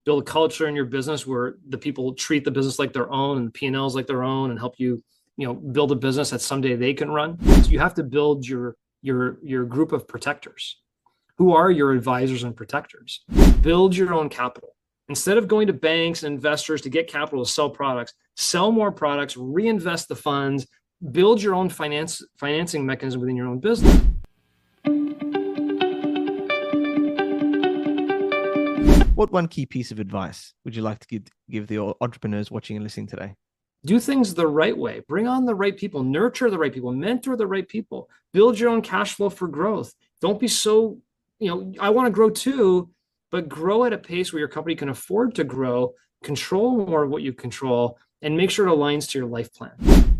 build a culture in your business where the people treat the business like their own and the P&Ls like their own, and help you, build a business that someday they can run. So you have to build your group of protectors. Who are your advisors and protectors? Build your own capital. Instead of going to banks and investors to get capital to sell products, sell more products, reinvest the funds, build your own financing mechanism within your own business. What one key piece of advice would you like to give the entrepreneurs watching and listening today? Do things the right way. Bring on the right people. Nurture the right people. Mentor the right people. Build your own cash flow for growth. Don't be so, I want to grow too, but grow at a pace where your company can afford to grow, control more of what you control, and make sure it aligns to your life plan.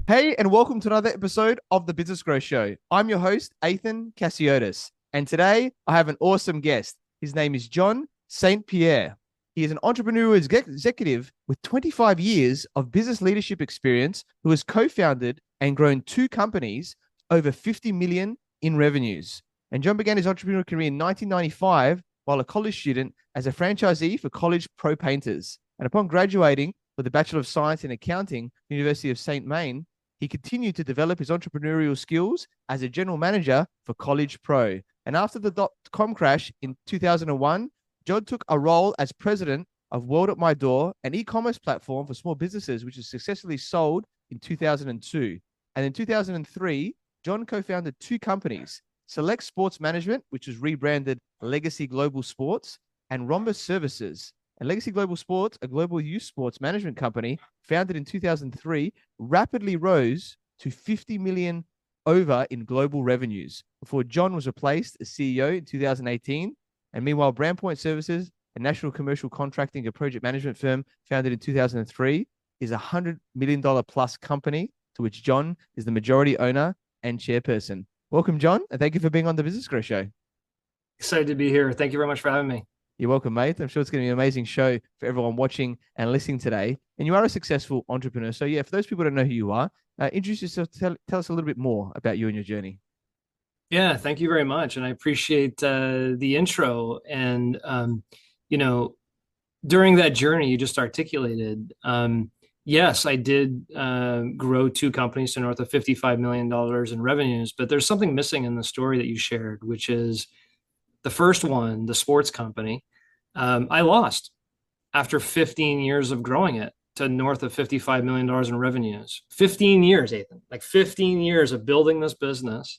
Hey, and welcome to another episode of the Business Growth Show. I'm your host, Ethan Cassiotis, and today I have an awesome guest. His name is John St. Pierre. He is an entrepreneurial executive with 25 years of business leadership experience who has co-founded and grown two companies over 50 million in revenues. And John began his entrepreneurial career in 1995 while a college student as a franchisee for college pro painters. And upon graduating with a Bachelor of Science in Accounting, University of Southern Maine, he continued to develop his entrepreneurial skills as a general manager for College Pro. And after the dot-com crash in 2001, John took a role as president of WorldAtMyDoor, an e-commerce platform for small businesses, which was successfully sold in 2002. And in 2003, John co-founded two companies, Select Sports Management, which was rebranded Legacy Global Sports, and Rhombus Services. And Legacy Global Sports, a global youth sports management company founded in 2003, rapidly rose to 50 million over in global revenues before John was replaced as CEO in 2018. And meanwhile, Brandpoint Services, a national commercial contracting and project management firm founded in 2003, is a $100 million plus company to which John is the majority owner and chairperson. Welcome, John, and thank you for being on the Business Growth Show. Excited to be here. Thank you very much for having me. You're welcome, mate. I'm sure it's going to be an amazing show for everyone watching and listening today. And you are a successful entrepreneur. So yeah, for those people who don't know who you are, introduce yourself, tell us a little bit more about you and your journey. Yeah, thank you very much. And I appreciate the intro. And, during that journey you just articulated, yes, I did grow two companies to north of $55 million in revenues, but there's something missing in the story that you shared, which is the first one, the sports company. I lost after 15 years of growing it to north of $55 million in revenues. 15 years, Ethan, like 15 years of building this business,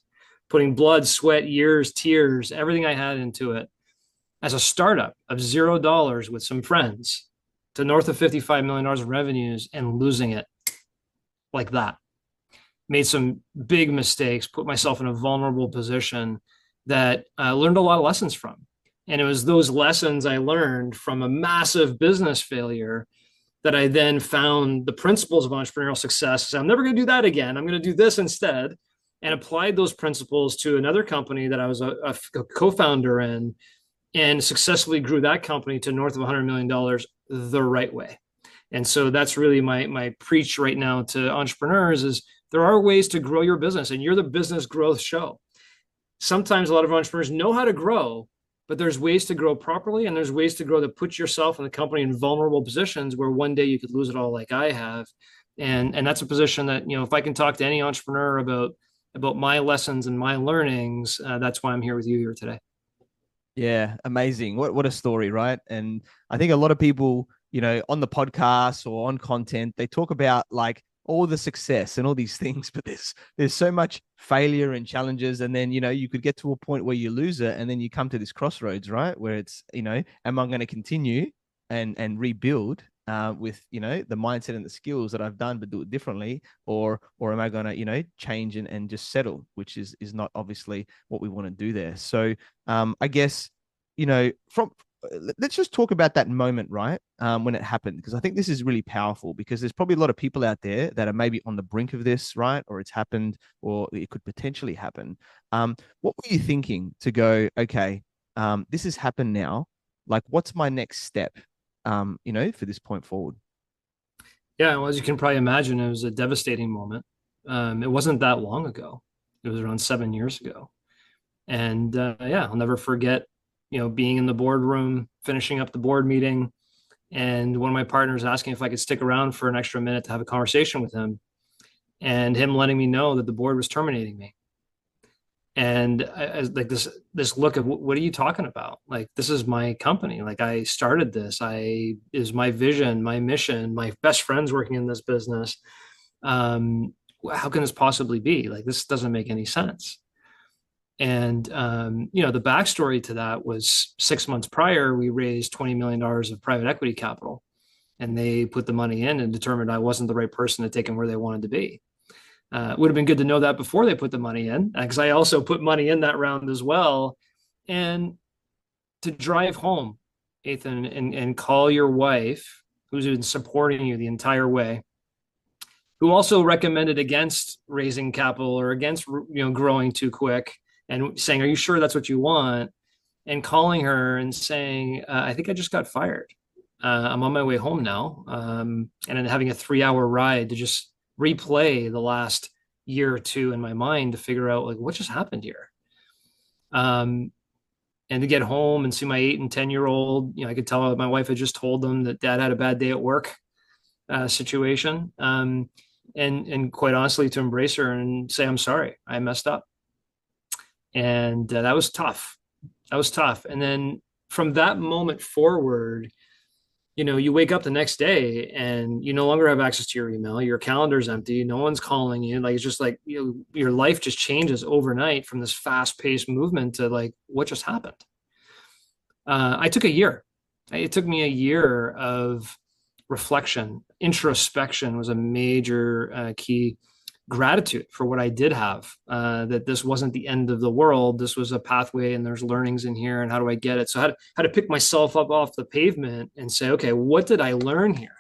putting blood, sweat, years, tears, everything I had into it as a startup of $0 with some friends to north of $55 million in revenues and losing it like that. Made some big mistakes, put myself in a vulnerable position that I learned a lot of lessons from. And it was those lessons I learned from a massive business failure that I then found the principles of entrepreneurial success. So I'm never going to do that again. I'm going to do this instead, and applied those principles to another company that I was a co-founder in, and successfully grew that company to north of $100 million the right way. And so that's really my preach right now to entrepreneurs is there are ways to grow your business, and you're the business growth show. Sometimes a lot of entrepreneurs know how to grow, but there's ways to grow properly, and there's ways to grow that put yourself and the company in vulnerable positions where one day you could lose it all like I have. And that's a position that, if I can talk to any entrepreneur about my lessons and my learnings, that's why I'm here with you here today. Yeah, amazing. What a story, right? And I think a lot of people, on the podcast or on content, they talk about like all the success and all these things, but there's so much failure and challenges. And then, you could get to a point where you lose it, and then you come to this crossroads, right? Where it's, am I going to continue and rebuild with, the mindset and the skills that I've done, but do it differently, or am I going to, change and just settle, which is not obviously what we want to do there. So I guess, let's just talk about that moment, right? When it happened, because I think this is really powerful, because there's probably a lot of people out there that are maybe on the brink of this, right? Or it's happened, or it could potentially happen. What were you thinking to go, okay, this has happened now. Like, what's my next step, for this point forward? Yeah, well, as you can probably imagine, it was a devastating moment. It wasn't that long ago. It was around 7 years ago. And I'll never forget, being in the boardroom, finishing up the board meeting, And one of my partners asking if I could stick around for an extra minute to have a conversation with him, and him letting me know that the board was terminating me. And I like this look of, what are you talking about? Like, this is my company. Like, I started this. Is my vision, my mission, my best friends working in this business. How can this possibly be? Like, this doesn't make any sense. And the backstory to that was 6 months prior, we raised $20 million of private equity capital, and they put the money in and determined I wasn't the right person to take them where they wanted to be. It would have been good to know that before they put the money in, because I also put money in that round as well. And to drive home, Ethan, and call your wife, who's been supporting you the entire way, who also recommended against raising capital or against growing too quick, and saying, "Are you sure that's what you want?" And calling her and saying, "I think I just got fired. I'm on my way home now," and then having a 3-hour ride to just replay the last year or two in my mind to figure out, like, what just happened here. And to get home and see my 8 and 10-year-old, I could tell my wife had just told them that dad had a bad day at work situation. And quite honestly, to embrace her and say, "I'm sorry, I messed up." And that was tough. That was tough. And then from that moment forward, you wake up the next day and you no longer have access to your email. Your calendar's empty. No one's calling you. Like, it's just like, your life just changes overnight from this fast paced movement to, like, what just happened? I took a year. It took me a year of reflection. Introspection was a major key. Gratitude for what I did have, that this wasn't the end of the world. This was a pathway, and there's learnings in here, and how do I get it? So I had to pick myself up off the pavement and say, okay, what did I learn here?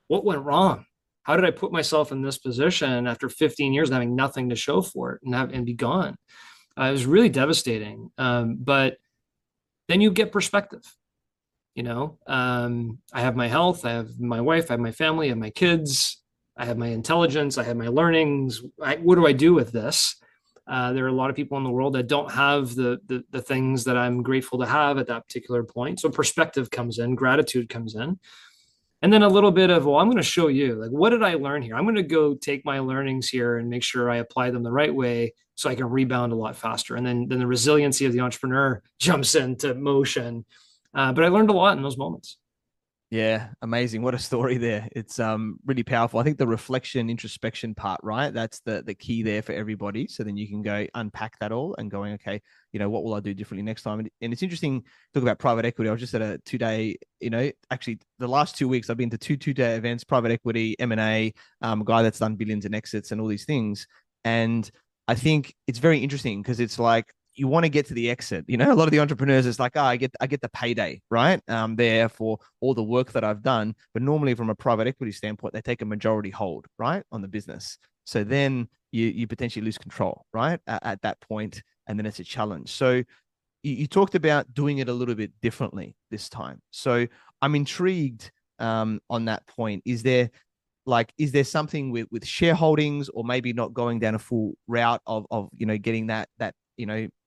What went wrong? How did I put myself in this position after 15 years and having nothing to show for it and be gone? It was really devastating. But then you get perspective. I have my health, I have my wife, I have my family, I have my kids, I have my intelligence, I have my learnings. What do I do with this? There are a lot of people in the world that don't have the things that I'm grateful to have at that particular point. So perspective comes in, gratitude comes in. And then a little bit of, well, I'm going to show you, like, what did I learn here? I'm going to go take my learnings here and make sure I apply them the right way so I can rebound a lot faster. And then the resiliency of the entrepreneur jumps into motion. But I learned a lot in those moments. Yeah, amazing. What a story there. It's really powerful. I think the reflection, introspection part, right? That's the key there for everybody. So then you can go unpack that all and going, okay, what will I do differently next time? And it's interesting to talk about private equity. I was just at a 2-day, actually the last 2 weeks, I've been to two 2-day events, private equity, M&A, a guy that's done billions in exits and all these things. And I think it's very interesting because it's like, you want to get to the exit. A lot of the entrepreneurs, it's like, I get the payday, right? There for all the work that I've done. But normally from a private equity standpoint, they take a majority hold, right, on the business. So then you potentially lose control, right, at that point, and then it's a challenge. So you talked about doing it a little bit differently this time. So I'm intrigued on that point. Is there something with shareholdings, or maybe not going down a full route of getting that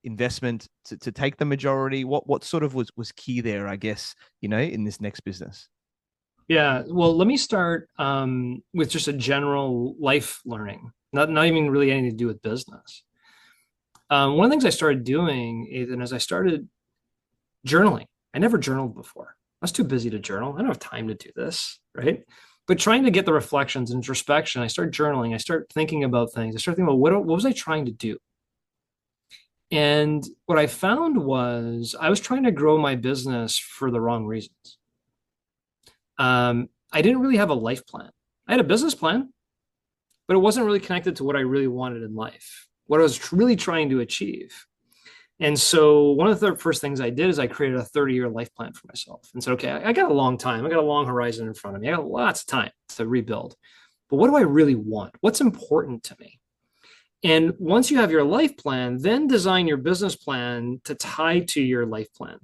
investment to take the majority? What sort of was key there, I guess, in this next business? Yeah, well, let me start with just a general life learning, not even really anything to do with business. One of the things I started doing, Ethan, is I started journaling. I never journaled before. I was too busy to journal. I don't have time to do this, right? But trying to get the reflections and introspection, I started journaling. I started thinking about things. I started thinking about what was I trying to do? And what I found was I was trying to grow my business for the wrong reasons. I didn't really have a life plan. I had a business plan, but it wasn't really connected to what I really wanted in life, what I was really trying to achieve. And so one of the first things I did is I created a 30-year life plan for myself and said, okay, I got a long time. I got a long horizon in front of me. I got lots of time to rebuild. But what do I really want? What's important to me? And once you have your life plan, then design your business plan to tie to your life plan.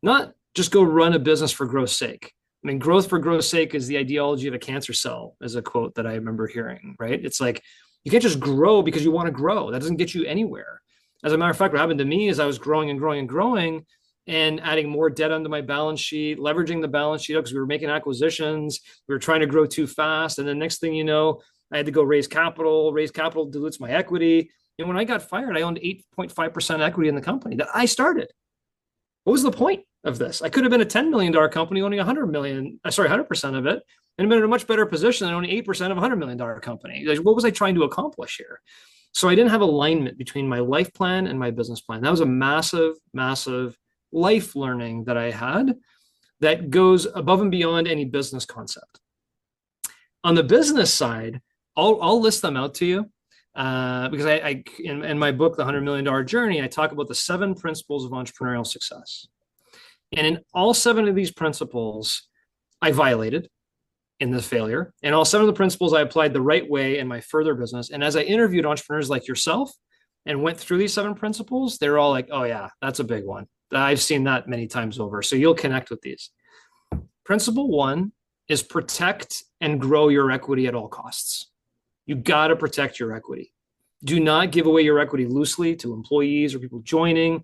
Not just go run a business for growth's sake. I mean, growth for growth's sake is the ideology of a cancer cell, is a quote that I remember hearing, right? It's like, you can't just grow because you want to grow. That doesn't get you anywhere. As a matter of fact, what happened to me is I was growing and growing and growing, and adding more debt onto my balance sheet, leveraging the balance sheet because we were making acquisitions. We were trying to grow too fast. And the next thing you know, I had to go raise capital. Raise capital dilutes my equity. And when I got fired, I owned 8.5% equity in the company that I started. What was the point of this? I could have been a $10 million company owning 100% of it, and been in a much better position than owning 8% of a $100 million company. Like, what was I trying to accomplish here? So I didn't have alignment between my life plan and my business plan. That was a massive, massive life learning that I had that goes above and beyond any business concept. On the business side, I'll list them out to you because in my book, The $100 Million Journey, I talk about the 7 principles of entrepreneurial success. And in all 7 of these principles, I violated in the failure. And all 7 of the principles I applied the right way in my further business. And as I interviewed entrepreneurs like yourself and went through these 7 principles, they're all like, oh yeah, that's a big one. I've seen that many times over. So you'll connect with these. Principle 1 is protect and grow your equity at all costs. You got to protect your equity. Do not give away your equity loosely to employees or people joining.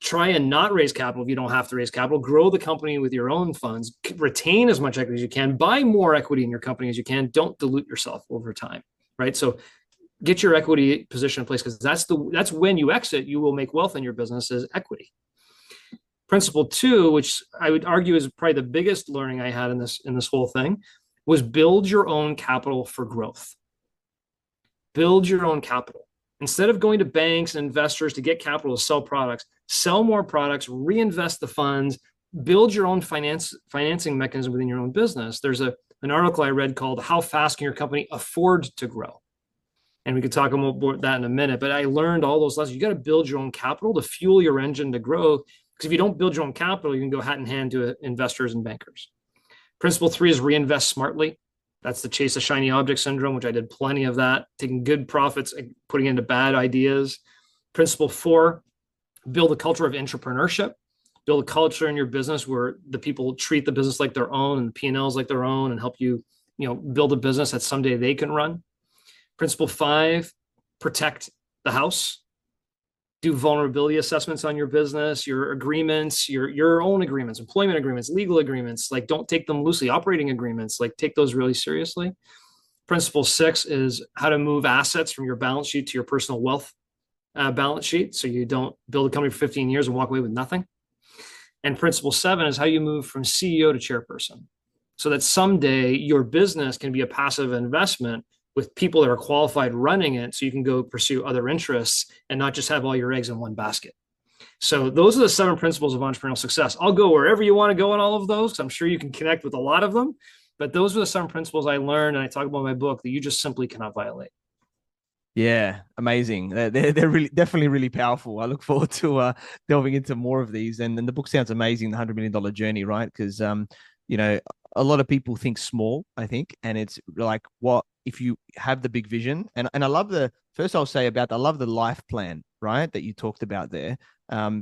Try and not raise capital if you don't have to raise capital. Grow the company with your own funds. Retain as much equity as you can. Buy more equity in your company as you can. Don't dilute yourself over time, right? So get your equity position in place, because that's when you exit, you will make wealth in your business as equity. Principle 2, which I would argue is probably the biggest learning I had in this whole thing, was build your own capital for growth. Build your own capital. Instead of going to banks and investors to get capital to sell products, sell more products, reinvest the funds, build your own financing mechanism within your own business. There's an article I read called "How Fast Can Your Company Afford to Grow?" And we could talk about that in a minute, but I learned all those lessons. You got to build your own capital to fuel your engine to grow, because if you don't build your own capital, you can go hat in hand to investors and bankers. Principle 3 is reinvest smartly. That's the chase of shiny object syndrome, which I did plenty of that, taking good profits and putting into bad ideas. Principle 4, build a culture of entrepreneurship. Build a culture in your business where the people treat the business like their own and the P&Ls like their own, and help you, build a business that someday they can run. Principle 5, protect the house. Do vulnerability assessments on your business, your agreements, your own agreements, employment agreements, legal agreements. Like, don't take them loosely. Operating agreements, like, take those really seriously. Principle 6 is how to move assets from your balance sheet to your personal wealth balance sheet, so you don't build a company for 15 years and walk away with nothing. And principle 7 is how you move from CEO to chairperson, so that someday your business can be a passive investment with people that are qualified running it, so you can go pursue other interests and not just have all your eggs in one basket. So those are the 7 principles of entrepreneurial success. I'll go wherever you want to go in all of those, because I'm sure you can connect with a lot of them. But those are the 7 principles I learned, and I talk about in my book, that you just simply cannot violate. Yeah, amazing. They're really, definitely really powerful. I look forward to delving into more of these. And the book sounds amazing, The $100 Million Journey, right? Because a lot of people think small, I think, and it's like, what if you have the big vision? And I love I love the life plan, right, that you talked about there.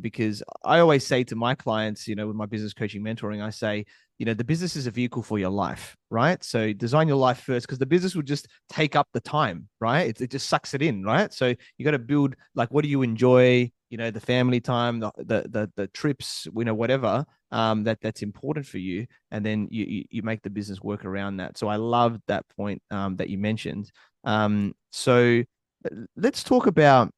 Because I always say to my clients, with my business coaching mentoring, I say, the business is a vehicle for your life, right? So design your life first, because the business will just take up the time, right? It just sucks it in, right? So you got to build, like, what do you enjoy? The family time, the trips, whatever that's important for you, and then you make the business work around that. So I love that point that you mentioned. So let's talk about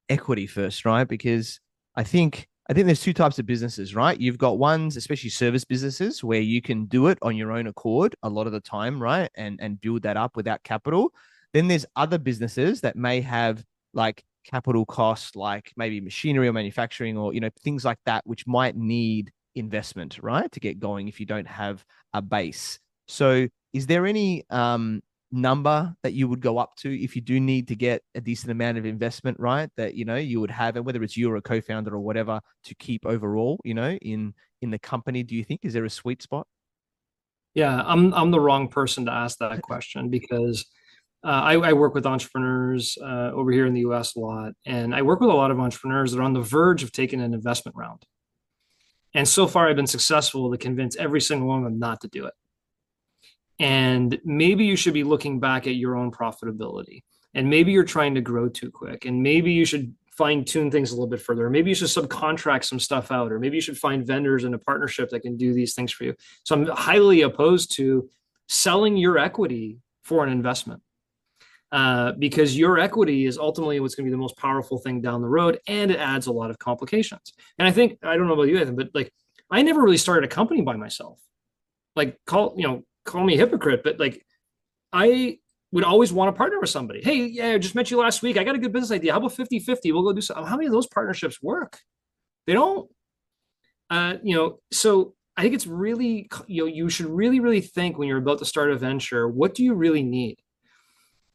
equity first, right? Because I think there's 2 types of businesses, right? You've got ones, especially service businesses, where you can do it on your own accord a lot of the time, right? And build that up without capital. Then there's other businesses that may have, like, capital costs, like maybe machinery or manufacturing, or things like that, which might need investment, right, to get going if you don't have a base. So is there any number that you would go up to if you do need to get a decent amount of investment, right, that you would have, and whether it's you or a co-founder or whatever, to keep overall in the company? Do you think, is there a sweet spot? Yeah, I'm the wrong person to ask that question, because I work with entrepreneurs over here in the US a lot, and I work with a lot of entrepreneurs that are on the verge of taking an investment round. And so far, I've been successful to convince every single one of them not to do it. And maybe you should be looking back at your own profitability. And maybe you're trying to grow too quick. And maybe you should fine tune things a little bit further. Or maybe you should subcontract some stuff out, or maybe you should find vendors in a partnership that can do these things for you. So I'm highly opposed to selling your equity for an investment. Because your equity is ultimately what's going to be the most powerful thing down the road, and it adds a lot of complications. And I think, I don't know about you, Ethan, but like I never really started a company by myself. Like call me a hypocrite, but like I would always want to partner with somebody. Hey, yeah, I just met you last week. I got a good business idea. How about 50-50? We'll go do something. How many of those partnerships work? They don't. So I think it's really, you should really, really think when you're about to start a venture, what do you really need?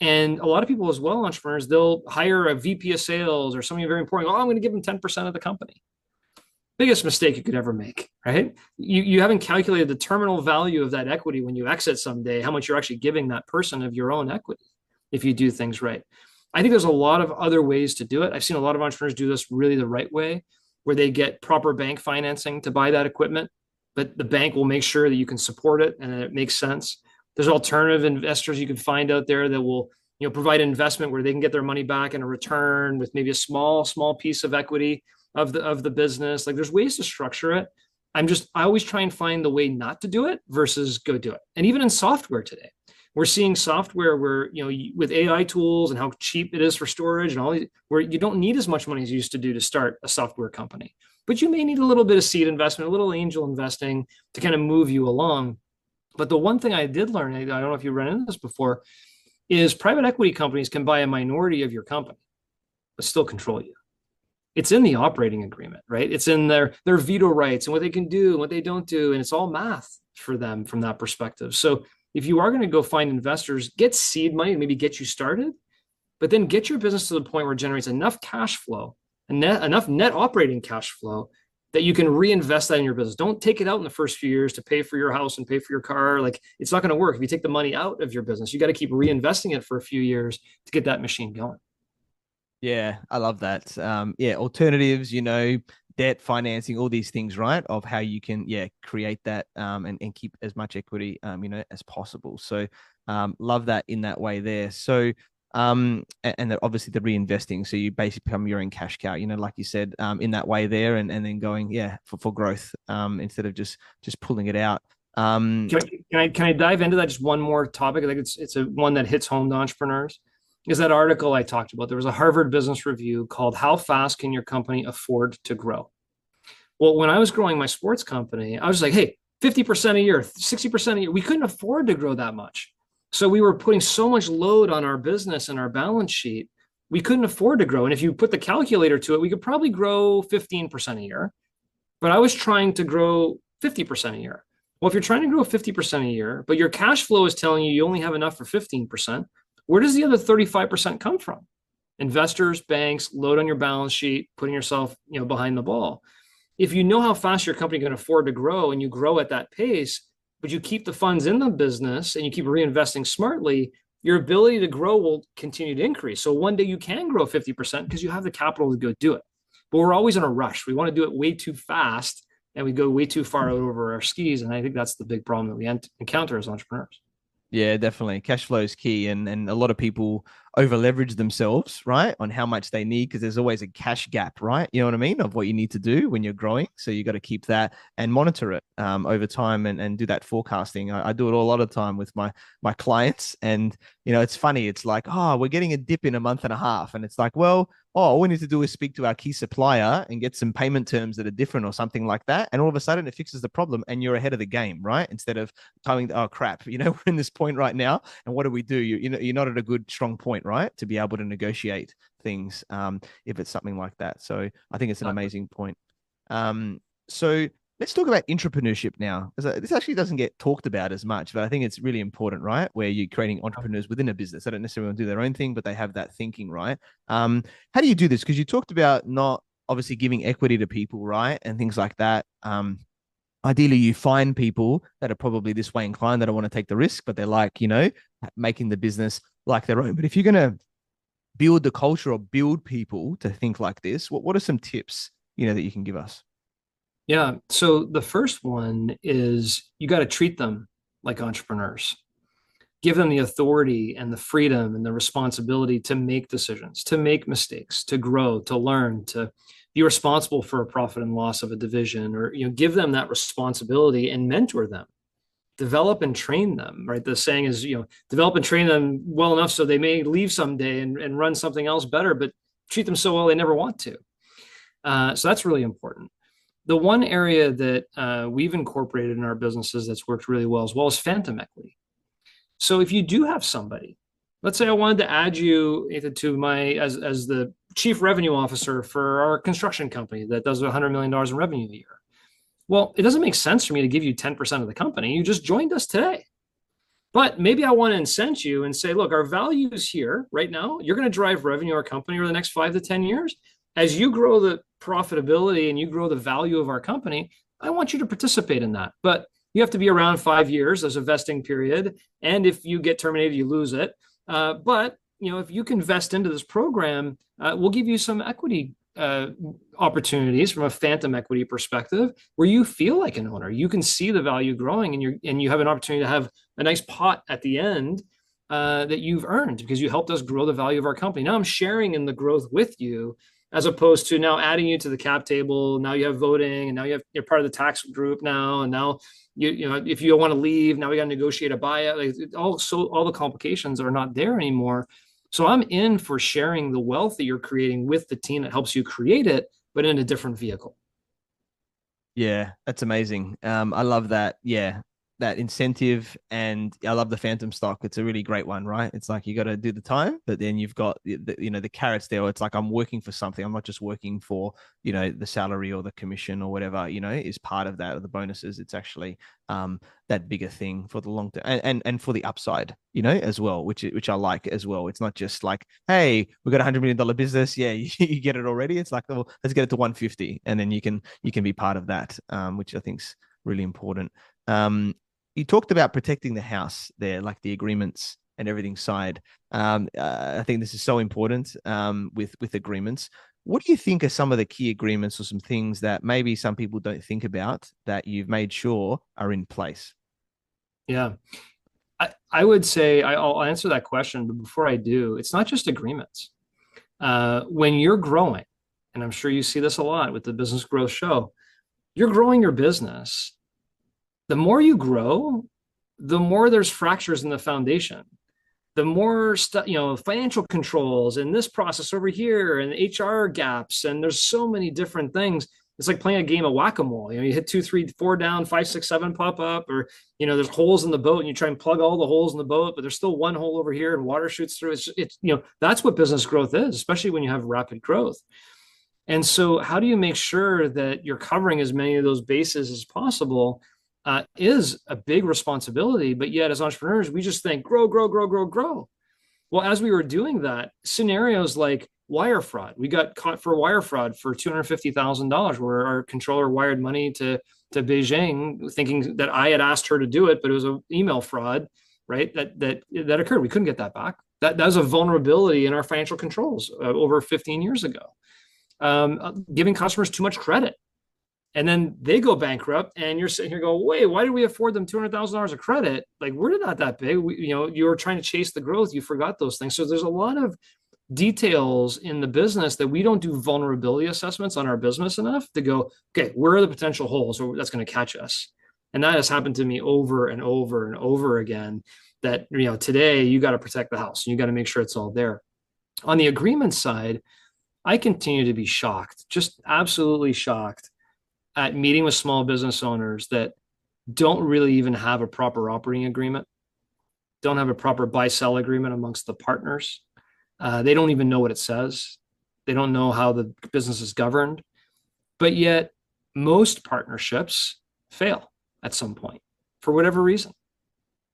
And a lot of people as well, entrepreneurs, they'll hire a VP of sales or somebody very important. Oh, I'm going to give them 10% of the company. Biggest mistake you could ever make, right? You haven't calculated the terminal value of that equity when you exit someday, how much you're actually giving that person of your own equity if you do things right. I think there's a lot of other ways to do it. I've seen a lot of entrepreneurs do this really the right way, where they get proper bank financing to buy that equipment, but the bank will make sure that you can support it and that it makes sense. There's alternative investors you can find out there that will, provide an investment where they can get their money back in a return with maybe a small piece of equity of the business. Like there's ways to structure it. I always try and find the way not to do it versus go do it. And even in software today, we're seeing software where, with AI tools and how cheap it is for storage and all these, where you don't need as much money as you used to do to start a software company, but you may need a little bit of seed investment, a little angel investing to kind of move you along. But the one thing I did learn, I don't know if you ran into this before, is private equity companies can buy a minority of your company, but still control you. It's in the operating agreement, right? It's in their veto rights and what they can do and what they don't do. And it's all math for them from that perspective. So if you are going to go find investors, get seed money to maybe get you started, but then get your business to the point where it generates enough cash flow and enough net operating cash flow that you can reinvest that in your business. Don't take it out in the first few years to pay for your house and pay for your car. Like it's not going to work. If you take the money out of your business, you got to keep reinvesting it for a few years to get that machine going. Yeah, I love that. Alternatives, debt financing, all these things, right? Of how you can, create that and keep as much equity, as possible. So love that in that way there. So obviously the reinvesting. So you basically become your own cash cow, like you said, in that way there, and then going, for growth, instead of just pulling it out. Can I dive into that just one more topic? I think it's a one that hits home to entrepreneurs. Is that article I talked about? There was a Harvard Business Review called "How Fast Can Your Company Afford to Grow?" Well, when I was growing my sports company, I was like, hey, 50% a year, 60% a year. We couldn't afford to grow that much. So we were putting so much load on our business and our balance sheet, we couldn't afford to grow. And if you put the calculator to it, we could probably grow 15% a year. But I was trying to grow 50% a year. Well, if you're trying to grow 50% a year, but your cash flow is telling you only have enough for 15%, where does the other 35% come from? Investors, banks, load on your balance sheet, putting yourself, behind the ball. If you know how fast your company can afford to grow and you grow at that pace, but you keep the funds in the business and you keep reinvesting smartly, your ability to grow will continue to increase. So one day you can grow 50% because you have the capital to go do it. But we're always in a rush. We want to do it way too fast and we go way too far over our skis. And I think that's the big problem that we encounter as entrepreneurs. Yeah, definitely. Cash flow is key. And a lot of people over leverage themselves, right, on how much they need, because there's always a cash gap, right? You know what I mean? Of what you need to do when you're growing. So you got to keep that and monitor it over time and do that forecasting. I do it all a lot of time with my clients. And, it's funny. It's like, oh, we're getting a dip in a month and a half. And it's like, well, all we need to do is speak to our key supplier and get some payment terms that are different or something like that. And all of a sudden it fixes the problem and you're ahead of the game, right? Instead of going, oh crap, we're in this point right now. And what do we do? You're not at a good, strong point, right? To be able to negotiate things if it's something like that. So I think it's an amazing point. So let's talk about entrepreneurship now. This actually doesn't get talked about as much, but I think it's really important, right? Where you're creating entrepreneurs within a business. They don't necessarily want to do their own thing, but they have that thinking, right? How do you do this? Because you talked about not obviously giving equity to people, right? And things like that. Ideally, you find people that are probably this way inclined, that don't want to take the risk, but they're like, making the business like their own. But if you're going to build the culture or build people to think like this, what are some tips, that you can give us? Yeah. So the first one is you got to treat them like entrepreneurs. give them the authority and the freedom and the responsibility to make decisions, to make mistakes, to grow, to learn, to be responsible for a profit and loss of a division, or give them that responsibility and mentor them, develop and train them. Right, the saying is, develop and train them well enough so they may leave someday and run something else better, but treat them so well they never want to. So that's really important. The one area that we've incorporated in our businesses that's worked really well is phantom equity. So if you do have somebody, let's say I wanted to add you to my as the chief revenue officer for our construction company that does $100 million in revenue a year. Well, it doesn't make sense for me to give you 10% of the company. You just joined us today. But maybe I want to incent you and say, look, our value is here right now. You're going to drive revenue our company over the next 5 to 10 years. As you grow the profitability and you grow the value of our company, I want you to participate in that. But you have to be around 5 years as a vesting period. And if you get terminated, you lose it. But if you can vest into this program, we'll give you some equity opportunities from a phantom equity perspective where you feel like an owner. You can see the value growing, and you have an opportunity to have a nice pot at the end that you've earned because you helped us grow the value of our company. Now I'm sharing in the growth with you, as opposed to now adding you to the cap table. Now you have voting, and now you're part of the tax group now, and now if you want to leave, now we got to negotiate a buyout. Like all the complications are not there anymore. So I'm in for sharing the wealth that you're creating with the team that helps you create it, but in a different vehicle. Yeah, that's amazing. I love that. Yeah, that incentive, and I love the phantom stock. It's a really great one, right? It's like you got to do the time, but then you've got the carrots there. It's like I'm working for something. I'm not just working for the salary or the commission or whatever is part of that, or the bonuses. It's actually that bigger thing for the long term and for the upside, as well, which I like as well. It's not just like, hey, we got $100 million business. Yeah, you get it already. It's like, well, let's get it to 150, and then you can be part of that, which I think's really important. You talked about protecting the house there, like the agreements and everything side. I think this is so important with agreements. What do you think are some of the key agreements or some things that maybe some people don't think about that you've made sure are in place? Yeah, I would say I'll answer that question, but before I do, it's not just agreements. When you're growing, and I'm sure you see this a lot with the Business Growth Show, you're growing your business. The more you grow, the more there's fractures in the foundation. The more financial controls and this process over here and HR gaps, and there's so many different things. It's like playing a game of whack-a-mole. You hit 2, 3, 4 down, 5, 6, 7 pop up, or there's holes in the boat, and you try and plug all the holes in the boat, but there's still one hole over here, and water shoots through. It's that's what business growth is, especially when you have rapid growth. And so, how do you make sure that you're covering as many of those bases as possible? Is a big responsibility, but yet as entrepreneurs, we just think grow, grow, grow, grow, grow. Well, as we were doing that, scenarios like wire fraud, we got caught for wire fraud for $250,000, where our controller wired money to Beijing, thinking that I had asked her to do it, but it was an email fraud, right? That occurred. We couldn't get that back. That was a vulnerability in our financial controls over 15 years ago. Giving customers too much credit. And then they go bankrupt, and you're sitting here going, wait, why did we afford them $200,000 of credit? Like, we're not that big. You were trying to chase the growth. You forgot those things. So there's a lot of details in the business that we don't do vulnerability assessments on our business enough to go, okay, where are the potential holes that's going to catch us? And that has happened to me over and over and over again, that, today you got to protect the house. You got to make sure it's all there. On the agreement side, I continue to be shocked, just absolutely shocked, at meeting with small business owners that don't really even have a proper operating agreement, don't have a proper buy-sell agreement amongst the partners. They don't even know what it says. They don't know how the business is governed. But yet, most partnerships fail at some point for whatever reason.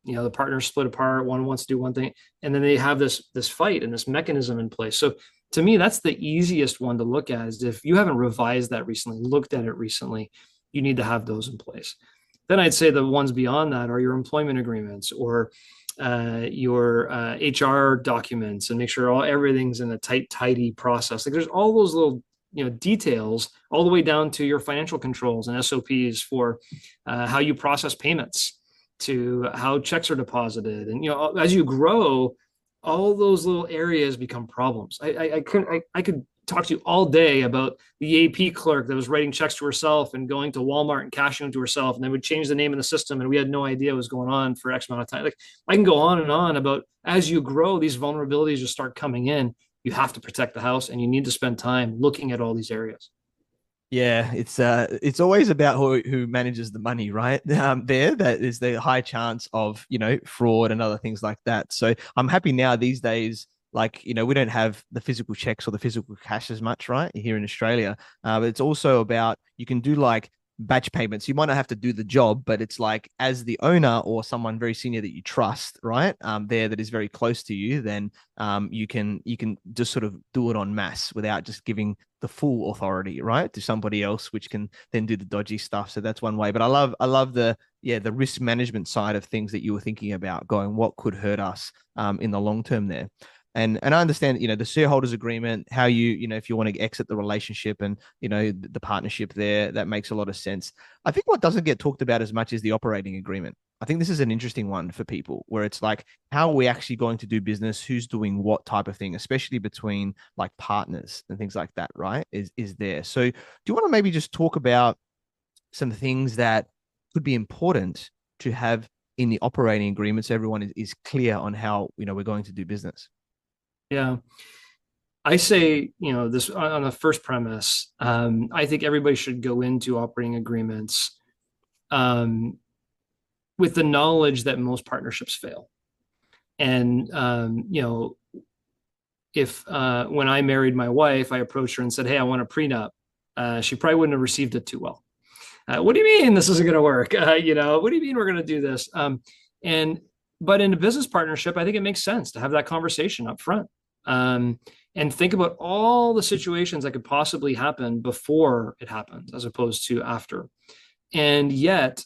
The partners split apart, one wants to do one thing, and then they have this fight and this mechanism in place. So to me, that's the easiest one to look at, is if you haven't revised that recently, looked at it recently, you need to have those in place. Then I'd say the ones beyond that are your employment agreements, or your HR documents, and make sure everything's in a tidy process. Like, there's all those little details, all the way down to your financial controls and SOPs for how you process payments. to how checks are deposited. And, as you grow, all those little areas become problems. I could talk to you all day about the AP clerk that was writing checks to herself and going to Walmart and cashing them to herself, and they would change the name in the system, and we had no idea what was going on for X amount of time. Like, I can go on and on about, as you grow, these vulnerabilities just start coming in. You have to protect the house, and you need to spend time looking at all these areas. Yeah, it's always about who manages the money, right? That is the high chance of, fraud and other things like that. So I'm happy now these days, like, we don't have the physical checks or the physical cash as much, right, here in Australia. But it's also about, you can do like batch payments. You might not have to do the job, but it's like, as the owner or someone very senior that you trust, right, there, that is very close to you, then you can just sort of do it en masse without just giving the full authority, right, to somebody else, which can then do the dodgy stuff. So that's one way. But I love the risk management side of things that you were thinking about, going, what could hurt us in the long term there. And I understand, the shareholders agreement, how if you want to exit the relationship and, the partnership there, that makes a lot of sense. I think what doesn't get talked about as much is the operating agreement. I think this is an interesting one for people, where it's like, how are we actually going to do business? Who's doing what type of thing, especially between like partners and things like that, right? Is there. So do you want to maybe just talk about some things that could be important to have in the operating agreement, so everyone is clear on how, we're going to do business? Yeah. I say, this on the first premise, I think everybody should go into operating agreements um, with the knowledge that most partnerships fail. And, if when I married my wife, I approached her and said, "Hey, I want a prenup," she probably wouldn't have received it too well. What do you mean this isn't going to work? What do you mean we're going to do this? And but in a business partnership, I think it makes sense to have that conversation up front, and think about all the situations that could possibly happen before it happens, as opposed to after. And yet,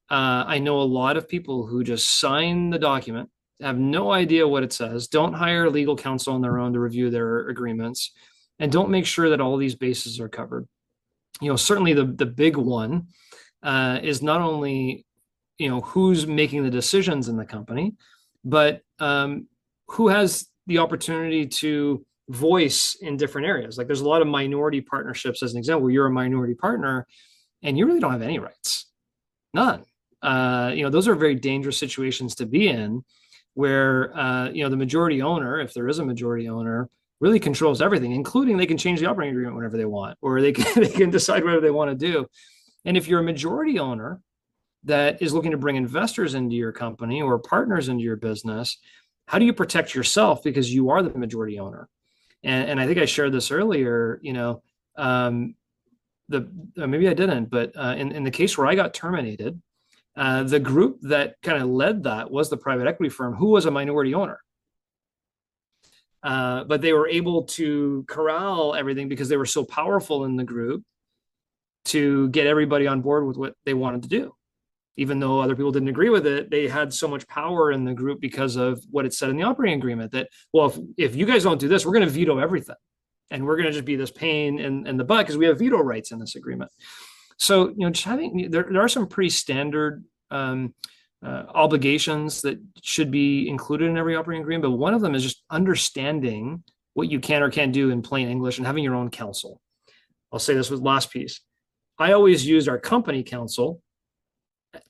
I know a lot of people who just sign the document, have no idea what it says, don't hire legal counsel on their own to review their agreements, and don't make sure that all these bases are covered. Certainly the big one is not only who's making the decisions in the company, but who has the opportunity to voice in different areas. Like, there's a lot of minority partnerships, as an example, where you're a minority partner and you really don't have any rights, none. Those are very dangerous situations to be in, where the majority owner, if there is a majority owner, really controls everything, including they can change the operating agreement whenever they want, or they can decide whatever they want to do. And if you're a majority owner that is looking to bring investors into your company or partners into your business, how do you protect yourself, because you are the majority owner? And I think I shared this earlier. Maybe I didn't, but in the case where I got terminated, the group that kind of led that was the private equity firm, who was a minority owner. But they were able to corral everything because they were so powerful in the group to get everybody on board with what they wanted to do. Even though other people didn't agree with it, they had so much power in the group because of what it said in the operating agreement, that, well, if you guys don't do this, we're going to veto everything. And we're going to just be this pain in the butt because we have veto rights in this agreement. So, just having, there are some pretty standard obligations that should be included in every operating agreement. But one of them is just understanding what you can or can't do in plain English, and having your own counsel. I'll say this with last piece. I always used our company counsel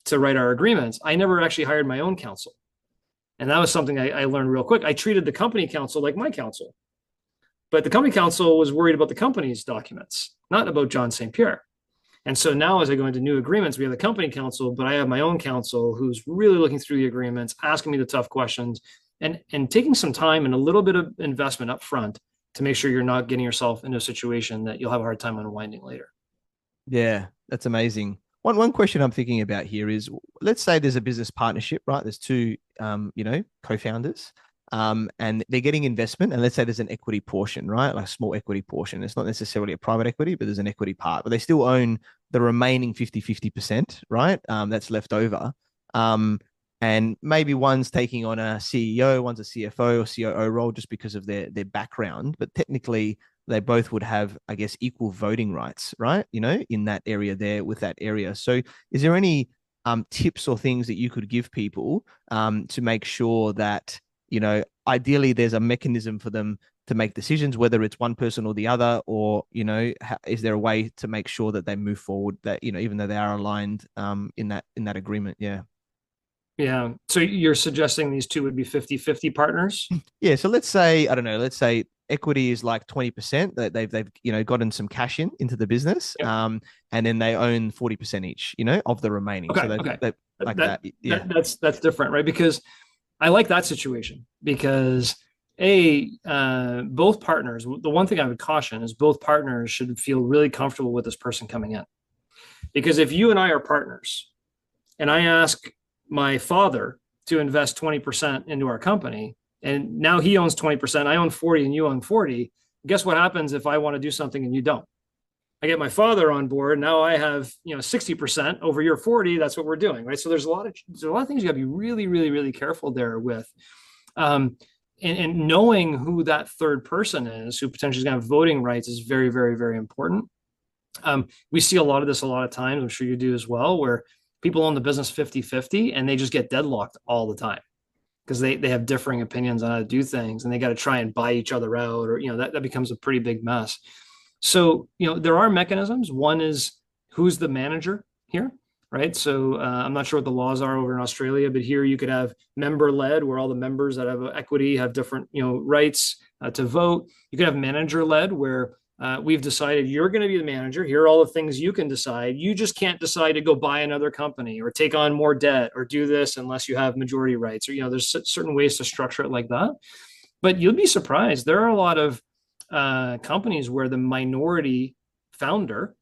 to write our agreements. I never actually hired my own counsel. And that was something I learned real quick. I treated the company counsel like my counsel, but the company counsel was worried about the company's documents, not about John St. Pierre. And so now, as I go into new agreements, we have the company counsel, but I have my own counsel who's really looking through the agreements, asking me the tough questions, and taking some time and a little bit of investment up front to make sure you're not getting yourself into a situation that you'll have a hard time unwinding later. Yeah, that's amazing. One question I'm thinking about here is, let's say there's a business partnership, right? There's two, co-founders, and they're getting investment. And let's say there's an equity portion, right? Like a small equity portion. It's not necessarily a private equity, but there's an equity part, but they still own the remaining 50%, right? That's left over. And maybe one's taking on a CEO, one's a CFO or COO role just because of their background, but technically they both would have, I guess, equal voting rights, right? In that area there with that area. So is there any tips or things that you could give people to make sure that, ideally there's a mechanism for them to make decisions, whether it's one person or the other, or, is there a way to make sure that they move forward, that, even though they are aligned in that agreement? Yeah. Yeah. So you're suggesting these two would be 50-50 partners? Yeah. So let's say, I don't know, let's say equity is like 20% that they've gotten some cash into the business. Yep. And then they own 40% each, of the remaining. Okay. So Okay. like that. Yeah. That's different, right? Because I like that situation because both partners, the one thing I would caution is both partners should feel really comfortable with this person coming in. Because if you and I are partners and I ask my father to invest 20% into our company, and now he owns 20%, I own 40 and you own 40, guess what happens if I want to do something and you don't? I get my father on board. Now I have 60% over your 40. That's what we're doing, right? So there's a lot of things you got to be really, really, really careful there with, and knowing who that third person is, who potentially is going to have voting rights, is very, very, very important. We see a lot of this a lot of times. I'm sure you do as well, where people own the business 50-50 and they just get deadlocked all the time because they have differing opinions on how to do things, and they got to try and buy each other out, or that becomes a pretty big mess. So, there are mechanisms. One is, who's the manager here, right? So I'm not sure what the laws are over in Australia, but here you could have member-led, where all the members that have equity have different, rights to vote. You could have manager-led, where we've decided you're going to be the manager. Here are all the things you can decide. You just can't decide to go buy another company or take on more debt or do this unless you have majority rights. Or, there's certain ways to structure it like that. But you'll be surprised. There are a lot of companies where the minority founder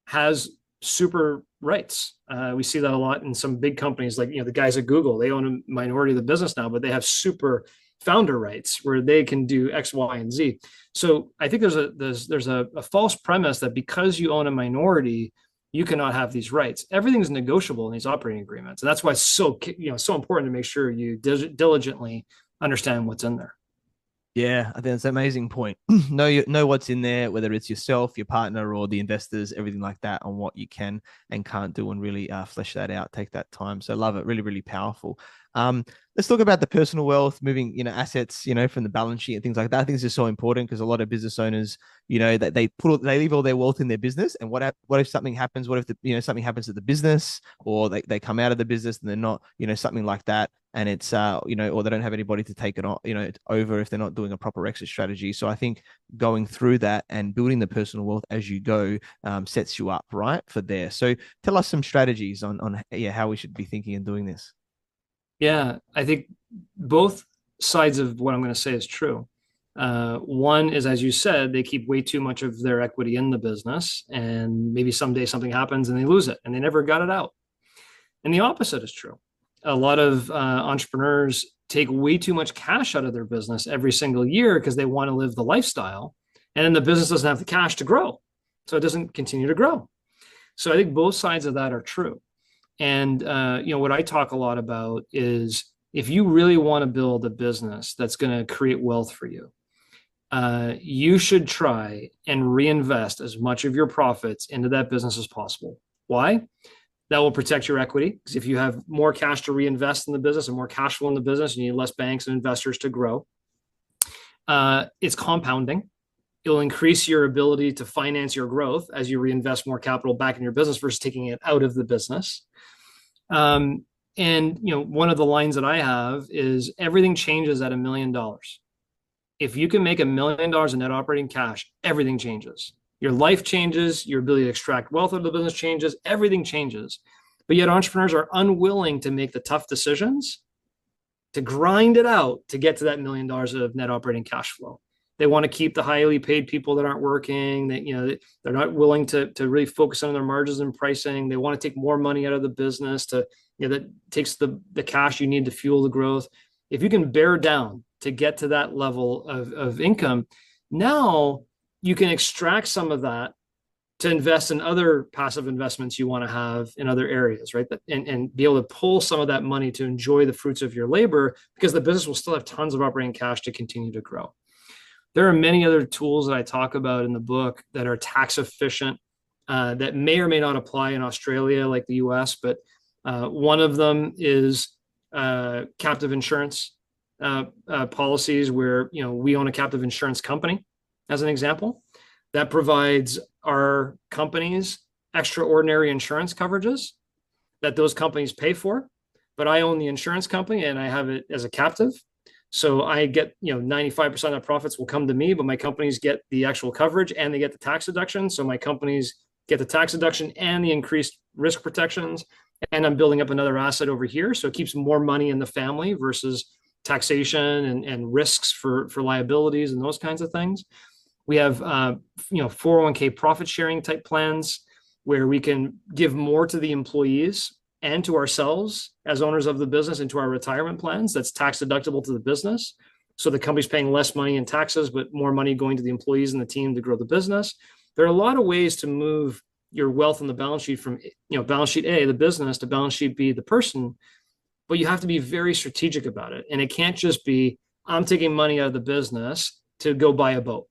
has super rights. We see that a lot in some big companies, like the guys at Google. They own a minority of the business now, but they have super founder rights where they can do X, Y, and Z. So I think there's a false premise that because you own a minority, you cannot have these rights. Everything's negotiable in these operating agreements, and that's why it's so important to make sure you diligently understand what's in there. Yeah, I think that's an amazing point. know what's in there, whether it's yourself, your partner, or the investors, everything like that, on what you can and can't do, and really flesh that out. Take that time. So love it. Really, really powerful. Let's talk about the personal wealth, moving, assets, from the balance sheet and things like that. I think this is so important because a lot of business owners, that they leave all their wealth in their business. And what if something happens? What if something happens to the business, or they come out of the business and they're not, something like that. And it's, or they don't have anybody to take it on, over if they're not doing a proper exit strategy. So I think going through that and building the personal wealth as you go sets you up right for there. So tell us some strategies on how we should be thinking and doing this. Yeah, I think both sides of what I'm going to say is true. One is, as you said, they keep way too much of their equity in the business, and maybe someday something happens and they lose it and they never got it out. And the opposite is true. A lot of entrepreneurs take way too much cash out of their business every single year because they want to live the lifestyle, and then the business doesn't have the cash to grow. So it doesn't continue to grow. So I think both sides of that are true. And, what I talk a lot about is, if you really want to build a business that's going to create wealth for you, you should try and reinvest as much of your profits into that business as possible. Why? That will protect your equity, because if you have more cash to reinvest in the business and more cash flow in the business, you need less banks and investors to grow. It's compounding. It'll increase your ability to finance your growth as you reinvest more capital back in your business versus taking it out of the business. And one of the lines that I have is, everything changes at $1 million. If you can make $1 million in net operating cash, everything changes. Your life changes, your ability to extract wealth out of the business changes, everything changes. But yet entrepreneurs are unwilling to make the tough decisions to grind it out to get to that $1 million of net operating cash flow. They want to keep the highly paid people that aren't working. They're not willing to really focus on their margins and pricing. They want to take more money out of the business that takes the cash you need to fuel the growth. If you can bear down to get to that level of income, now you can extract some of that to invest in other passive investments you want to have in other areas, right? And be able to pull some of that money to enjoy the fruits of your labor, because the business will still have tons of operating cash to continue to grow. There are many other tools that I talk about in the book that are tax efficient, that may or may not apply in Australia like the US, but One of them is captive insurance policies where, we own a captive insurance company, as an example, that provides our companies extraordinary insurance coverages that those companies pay for. But I own the insurance company and I have it as a captive. So I get, 95% of profits will come to me, but my companies get the actual coverage and they get the tax deduction. So my companies get the tax deduction and the increased risk protections. And I'm building up another asset over here. So it keeps more money in the family versus taxation and risks for liabilities and those kinds of things. We have, 401k profit sharing type plans where we can give more to the employees and to ourselves as owners of the business into our retirement plans. That's tax deductible to the business. So the company's paying less money in taxes, but more money going to the employees and the team to grow the business. There are a lot of ways to move your wealth on the balance sheet from, balance sheet A, the business, to balance sheet B, the person. But you have to be very strategic about it. And it can't just be, I'm taking money out of the business to go buy a boat.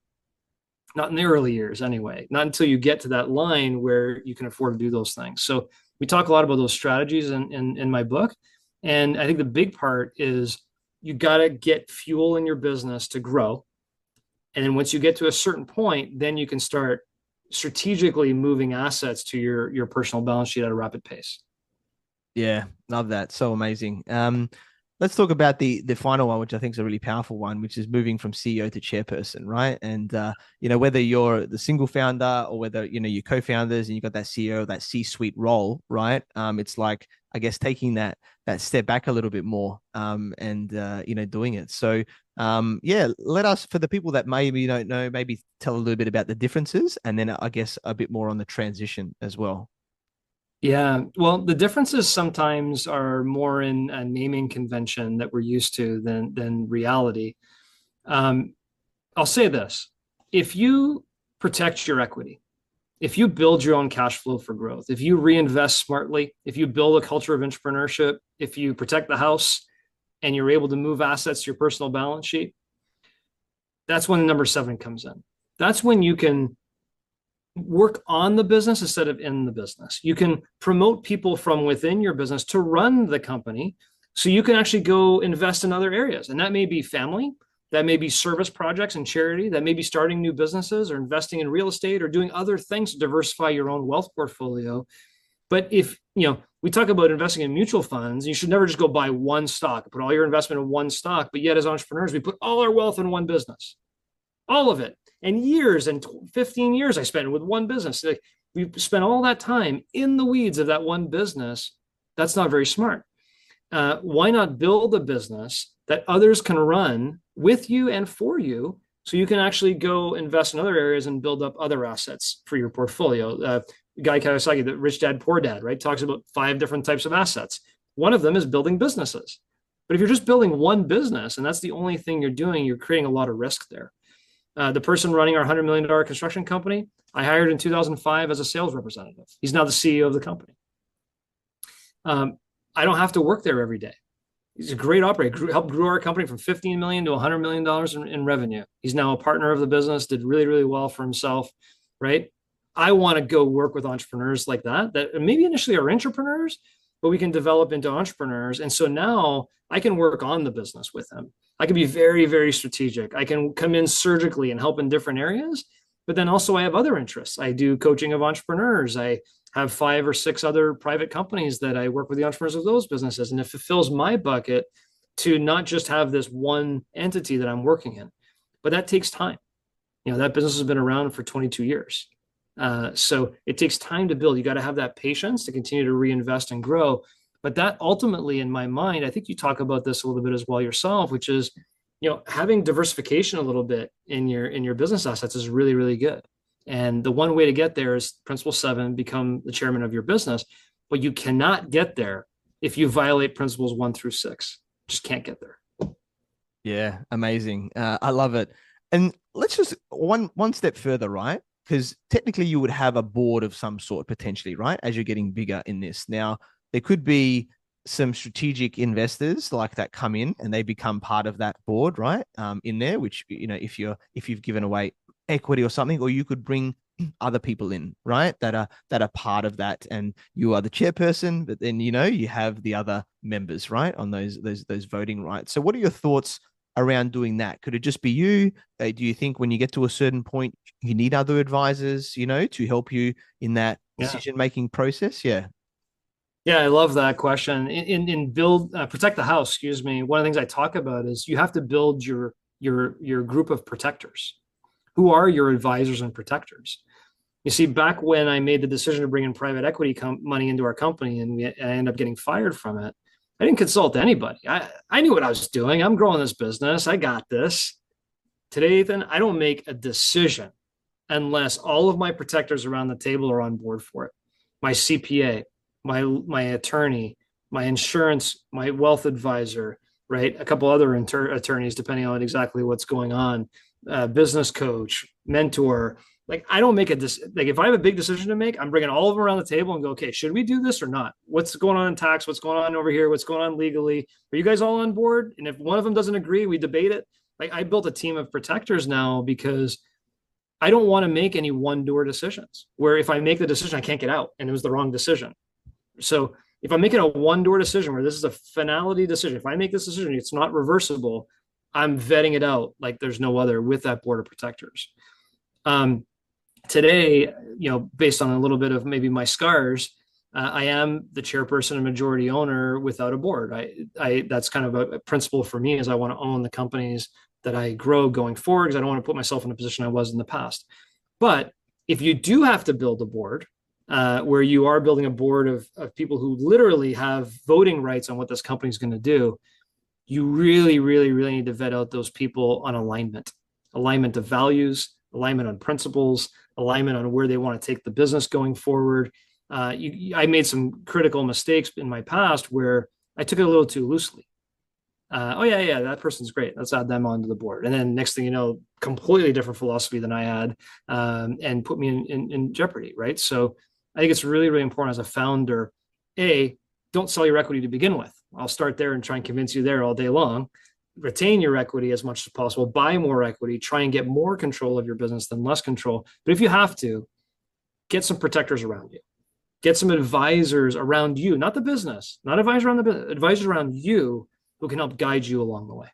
Not in the early years anyway, not until you get to that line where you can afford to do those things. So we talk a lot about those strategies in my book. And I think the big part is you got to get fuel in your business to grow. And then once you get to a certain point, then you can start strategically moving assets to your personal balance sheet at a rapid pace. Yeah, love that. So amazing. Let's talk about the final one, which I think is a really powerful one, which is moving from CEO to chairperson, right? And whether you're the single founder or whether you're co-founders and you've got that CEO, that C-suite role, right? It's like, I guess, taking that step back a little bit more, and doing it. So let us, for the people that maybe don't know, maybe tell a little bit about the differences, and then I guess a bit more on the transition as well. Yeah, well, the differences sometimes are more in a naming convention that we're used to than reality. Um, I'll say this: if you protect your equity, if you build your own cash flow for growth, if you reinvest smartly, if you build a culture of entrepreneurship, if you protect the house and you're able to move assets to your personal balance sheet, that's when number 7 comes in. That's when you can work on the business instead of in the business. You can promote people from within your business to run the company so you can actually go invest in other areas. And that may be family, that may be service projects and charity, that may be starting new businesses or investing in real estate or doing other things to diversify your own wealth portfolio. But if, we talk about investing in mutual funds, you should never just go buy one stock, put all your investment in one stock. But yet as entrepreneurs, we put all our wealth in one business, all of it. And years and 15 years I spent with one business. Like, we spent all that time in the weeds of that one business. That's not very smart. Why not build a business that others can run with you and for you, so you can actually go invest in other areas and build up other assets for your portfolio? Guy Kawasaki, the Rich Dad Poor Dad, right, talks about 5 different types of assets. One of them is building businesses. But if you're just building one business and that's the only thing you're doing, you're creating a lot of risk there. The person running our $100 million construction company, I hired in 2005 as a sales representative. He's now the CEO of the company. I don't have to work there every day. He's a great operator. Helped grow our company from $15 million to $100 million in revenue. He's now a partner of the business, did really, really well for himself, right? I want to go work with entrepreneurs like that maybe initially are entrepreneurs, but we can develop into entrepreneurs. And so now I can work on the business with them. I can be very, very strategic. I can come in surgically and help in different areas, but then also I have other interests. I do coaching of entrepreneurs. I have 5 or 6 other private companies that I work with the entrepreneurs of those businesses. And it fulfills my bucket to not just have this one entity that I'm working in, but that takes time. That business has been around for 22 years. So it takes time to build. You got to have that patience to continue to reinvest and grow. But that ultimately, in my mind, I think you talk about this a little bit as well yourself, which is, having diversification a little bit in your business assets is really, really good. And the one way to get there is principle 7, become the chairman of your business. But you cannot get there if you violate principles 1 through 6. Just can't get there. Yeah, amazing. I love it. And let's just one step further, right? Because technically you would have a board of some sort potentially, right? As you're getting bigger in this. Now, there could be some strategic investors like that come in and they become part of that board, right? In there, which, if you've given away equity or something, or you could bring other people in, right? That are part of that, and you are the chairperson, but then you have the other members, right, on those voting rights. So, what are your thoughts around doing that? Could it just be you? Do you think when you get to a certain point, you need other advisors, to help you in that Yeah. decision-making process? Yeah. Yeah, I love that question. In build protect the house, excuse me. One of the things I talk about is you have to build your group of protectors. Who are your advisors and protectors? You see, back when I made the decision to bring in private equity money into our company and I ended up getting fired from it, I didn't consult anybody. I knew what I was doing. I'm growing this business. I got this. Today, Ethan, I don't make a decision unless all of my protectors around the table are on board for it. My CPA, my attorney, my insurance, my wealth advisor, right? A couple other attorneys, depending on exactly what's going on, business coach, mentor. Like I don't make like if I have a big decision to make, I'm bringing all of them around the table and go, okay, should we do this or not? What's going on in tax? What's going on over here? What's going on legally? Are you guys all on board? And if one of them doesn't agree, we debate it. Like I built a team of protectors now because I don't want to make any one door decisions where if I make the decision, I can't get out and it was the wrong decision. So if I'm making a one door decision where this is a finality decision, if I make this decision, it's not reversible, I'm vetting it out like there's no other with that board of protectors. Today, based on a little bit of maybe my scars, I am the chairperson and majority owner without a board. That's kind of a principle for me is I want to own the companies that I grow going forward because I don't want to put myself in a position I was in the past. But if you do have to build a board, where you are building a board of people who literally have voting rights on what this company is going to do, you really, really, really need to vet out those people on alignment of values, alignment on principles, alignment on where they want to take the business going forward. I made some critical mistakes in my past where I took it a little too loosely. Oh yeah, that person's great. Let's add them onto the board. And then next thing you know, completely different philosophy than I had, and put me in jeopardy, right? So I think it's really, really important as a founder, don't sell your equity to begin with. I'll start there and try and convince you there all day long. Retain your equity as much as possible, buy more equity, try and get more control of your business than less control. But if you have to, get some protectors around you. Get some advisors around you, not the business, not advisors around the business, advisors around you who can help guide you along the way.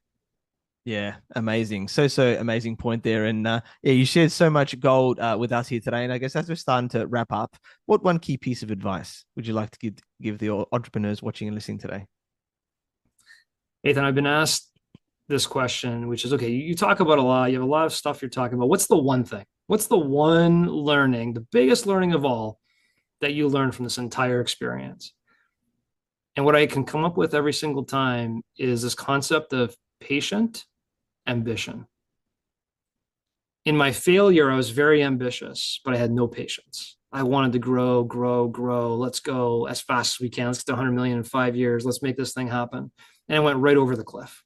Yeah, amazing. So amazing point there. And yeah, you shared so much gold with us here today. And I guess as we're starting to wrap up, what one key piece of advice would you like to give the entrepreneurs watching and listening today? Ethan, I've been asked this question, which is, okay, you talk about a lot, you have a lot of stuff you're talking about. What's the one thing? What's the one learning, the biggest learning of all that you learned from this entire experience? And what I can come up with every single time is this concept of patient ambition. In my failure, I was very ambitious, but I had no patience. I wanted to grow. Let's go as fast as we can. Let's get to 100 million in 5 years. Let's make this thing happen. And I went right over the cliff.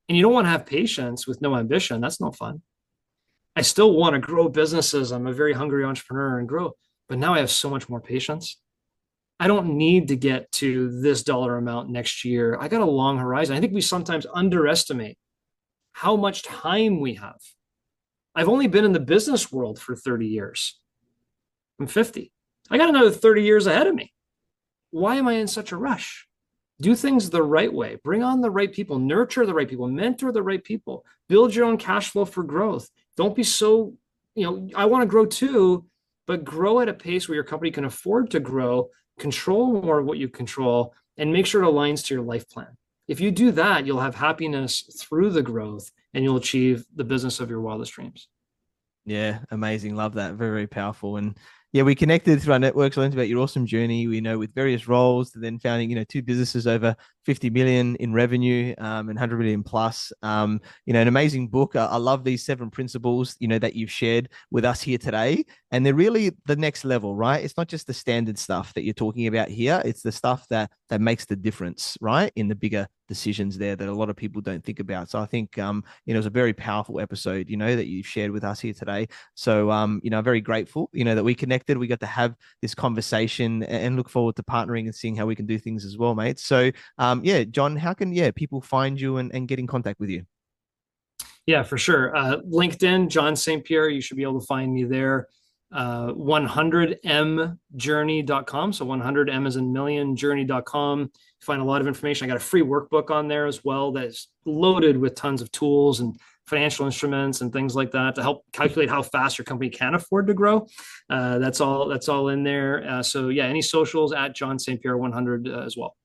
And you don't want to have patience with no ambition. That's no fun. I still want to grow businesses. I'm a very hungry entrepreneur and grow, but now I have so much more patience. I don't need to get to this dollar amount next year. I got a long horizon. I think we sometimes underestimate how much time we have. I've only been in the business world for 30 years. I'm 50. I got another 30 years ahead of me. Why am I in such a rush? Do things the right way. Bring on the right people. Nurture the right people. Mentor the right people. Build your own cash flow for growth. Don't be so, I want to grow too, but grow at a pace where your company can afford to grow, control more of what you control, and make sure it aligns to your life plan. If you do that, you'll have happiness through the growth and you'll achieve the business of your wildest dreams. Yeah, amazing. Love that. Very, very powerful. And yeah, we connected through our networks, learned about your awesome journey, with various roles to then founding, two businesses over 50 million in revenue, and 100 million plus. An amazing book. I love these 7 principles, that you've shared with us here today. And they're really the next level, right? It's not just the standard stuff that you're talking about here. It's the stuff that makes the difference, right? In the bigger decisions there that a lot of people don't think about. So I think, it was a very powerful episode, that you've shared with us here today. So, I'm very grateful, that we connected. We got to have this conversation and look forward to partnering and seeing how we can do things as well, mate. So, John, how can people find you and get in contact with you? Yeah, for sure. LinkedIn, John St. Pierre, you should be able to find me there. 100mjourney.com. So 100M is in million, journey.com. You find a lot of information. I got a free workbook on there as well that is loaded with tons of tools and financial instruments and things like that to help calculate how fast your company can afford to grow. That's all in there. So yeah, any socials at John St. Pierre 100 as well.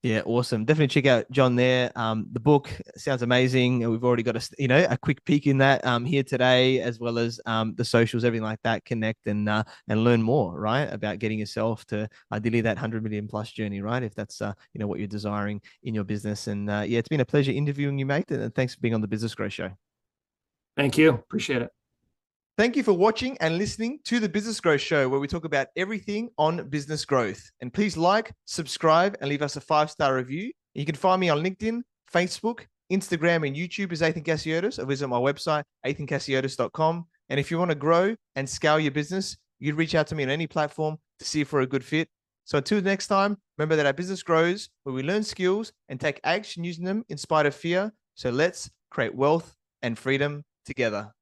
Yeah, awesome. Definitely check out John there. The book sounds amazing. We've already got a quick peek in that here today, as well as the socials, everything like that. Connect and learn more, right, about getting yourself to ideally that 100 million plus journey, right? If that's what you're desiring in your business. And yeah, it's been a pleasure interviewing you, mate. And thanks for being on the Business Growth Show. Thank you. Appreciate it. Thank you for watching and listening to the Business Growth Show, where we talk about everything on business growth. And please like, subscribe, and leave us a 5-star review. You can find me on LinkedIn, Facebook, Instagram, and YouTube as Ethan Cassiotis, or visit my website, ethancassiotis.com. And if you want to grow and scale your business, you'd reach out to me on any platform to see if we're a good fit. So until next time, remember that our business grows where we learn skills and take action using them in spite of fear. So let's create wealth and freedom together.